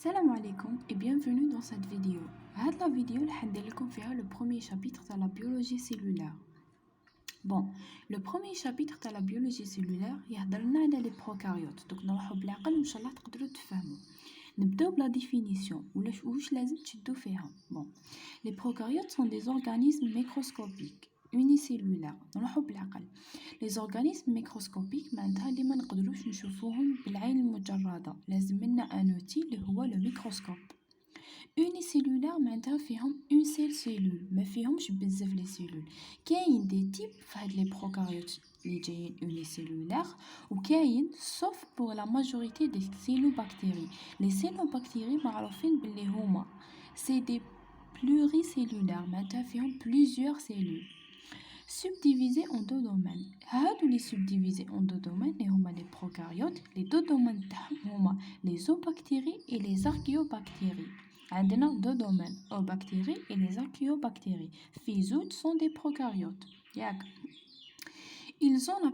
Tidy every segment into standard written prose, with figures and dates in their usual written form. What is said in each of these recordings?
Salam alaikum et bienvenue dans cette vidéo. Dans la vidéo, je vais le premier chapitre de la biologie cellulaire. Bon, le premier chapitre de la biologie cellulaire, il y a les prokaryotes. Donc, nous allons voir la définition ou Bon, les prokaryotes sont des organismes microscopiques unicellulaires. Les organismes microscopiques معناتها اللي ما نقدروش نشوفوهم بالعين المجردة، لازم لنا un outil اللي هو le microscope. unicellulaire معناتها فيهم une seule cellule، ما فيهمش بزاف لي سيلول. كاين دي تيب في هاد لي بروكاريوت اللي جايين unicellulaire وكاين sauf pour la majorité des cyanobactéries. les cyanobactéries معروفين باللي هما c'est des pluricellulaires معناتها فيهم plusieurs cellules subdivisés en deux domaines. هادو لي subdivisés en deux domaines اللي هما les prokaryotes. les deux domaines تاعهم هما les zoobactéries et les archéobactéries. عندنا deux domaines, eubactéries et les archéobactéries. في زوج sont des prokaryotes. ياك ils ont la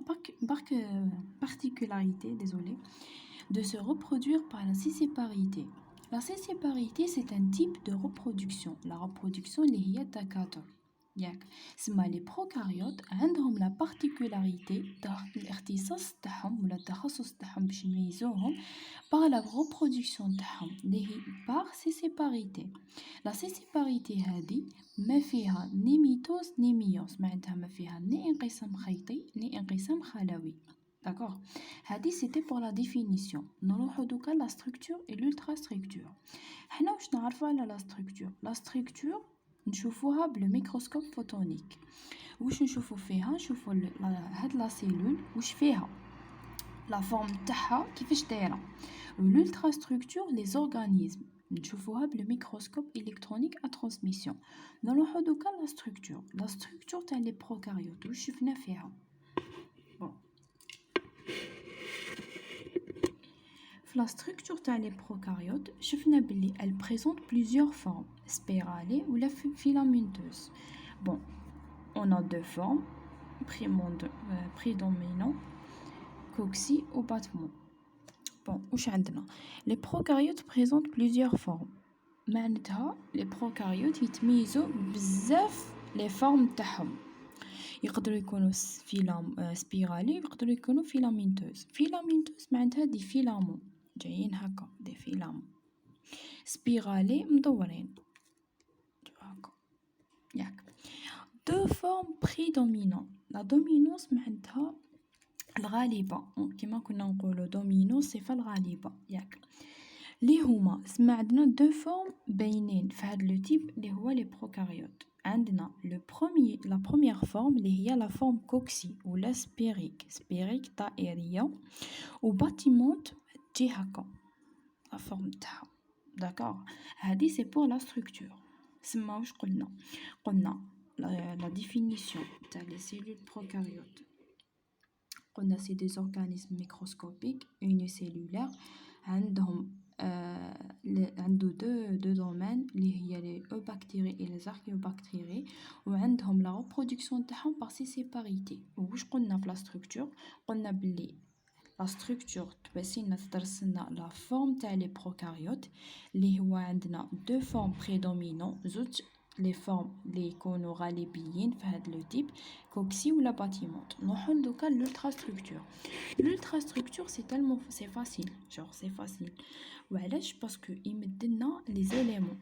particularité de se reproduire par la sessiparité. La sessiparité, c'est un type de reproduction. La reproduction اللي هي التكاثر. ياك سما لي بروكاريوت عندهم لا بارتيكولاريتي الاختصاص تاعهم ولا التخصص تاعهم باش يميزوهم par la reproduction تاعهم اللي هي par سيسيباريتي. لا سيسيباريتي هذه ما فيها ني ميتوز ني ميوز، معناتها ما فيها ني انقسام خيطي ني انقسام خلوي. D'accord. هذه c'était pour la définition. نروحو دوكا la structure et l'ultrastructure. حنا واش نعرفوا على la structure. La structure نشوفوها بالميكروسكوب فوتونيك. واش نشوفو فيها؟ نشوفو هاد لا سيلول واش فيها، لا فورم تاعها كيفاش دايره. l'ultra structure les organismes نشوفوها بالميكروسكوب الكترونيك ا ترانسميسيون. نروحو دوكا لا ستركتور تاع لي بروكاريوت واش شفنا فيها. بون la structure تاع les prokaryotes شفنا باللي elle présente plusieurs formes spiralées ou la filamenteuse. Bon, on a deux formes, prédominant, cocci ou battement. Bon, واش عندنا les prokaryotes présentent plusieurs formes. معناتها les prokaryotes يتميزوا بزاف les formes تاعهم. يقدروا يكونوا spiralés يقدروا يكونوا filamenteuse. filamenteuse معناتها دي فيلامون جايين هكا دي فيلام سبيرالي مدورين هكا. ياك دو فورم بريدومينون. لا دومينونس معناتها الغالبة، كيما كنا نقولوا دومينو صفة الغالبة. ياك لي هما سما عندنا دو فورم باينين في هذا لو تيب اللي هو لي بروكاريوت. عندنا لا بروميير فورم اللي هي لا فورم كوكسي ولا سبيريك دائرية وباتيمونت تجي هكا لا فورم تاعها. داكوغ هادي سي بور لا ستركتور. سما واش قلنا لا ديفينيسيون تاع لي سيلول بروكاريوت. قلنا سي دي اورغانيزم ميكروسكوبيك يونيسيلولار عندهم عنده دو دومين اللي هي لي اubactéries et les archéobactéries وعندهم لا reproduction تاعهم par séparité. واش قلنا في لا ستركتور؟ قلنا بلي لا ستركتور تبسينا تدرسنا لا فورم تاع لي بروكاريوت اللي هو عندنا دو فورم بريدومينون، زوج لي فورم اللي يكونوا غالبيين في هذا لو تيب كوكسي ولا باتيمونت. نروحو دوكا للالترا ستركتور. l'ultra structure c'est فاسيل وعلاش؟ باسكو يمدلنا لي زيليمون